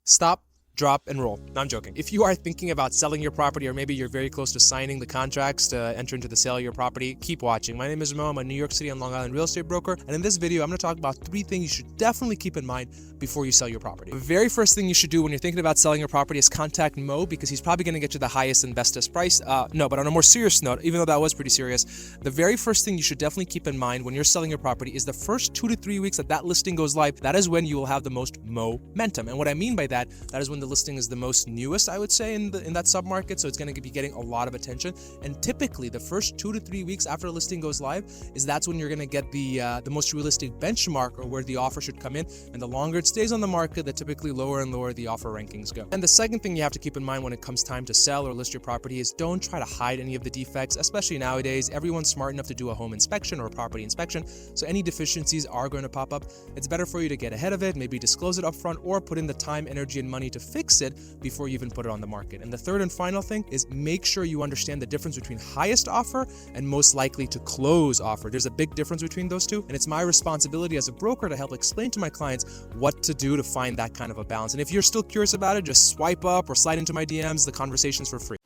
Stop, drop, and roll. No, I'm joking. If you are thinking about selling your property, or maybe you're very close to signing the contracts to enter into the sale of your property, keep watching. My name is Mo. I'm a New York City and Long Island real estate broker. And in this video, I'm going to talk about 3 things you should definitely keep in mind before you sell your property. The very first thing you should do when you're thinking about selling your property is contact Mo, because he's probably going to get you the highest and bestest price. No, but on a more serious note, even though that was pretty serious, the very first thing you should definitely keep in mind when you're selling your property is the first 2 to 3 weeks that listing goes live. That is when you will have the most momentum. And what I mean by that is when the listing is the most newest, I would say, in that submarket, so it's going to be getting a lot of attention. And typically the first 2 to 3 weeks after a listing goes live that's when you're going to get the most realistic benchmark, or where the offer should come in. And the longer it stays on the market, the typically lower and lower the offer rankings go. And the second thing you have to keep in mind when it comes time to sell or list your property is don't try to hide any of the defects. Especially nowadays, everyone's smart enough to do a home inspection or a property inspection, so any deficiencies are going to pop up. It's better for you to get ahead of it, maybe disclose it up front, or put in the time, energy, and money to fix it before you even put it on the market. And the third and final thing is make sure you understand the difference between highest offer and most likely to close offer. There's a big difference between those two, and it's my responsibility as a broker to help explain to my clients what to do to find that kind of a balance. And if you're still curious about it, just swipe up or slide into my DMs. The conversation's for free.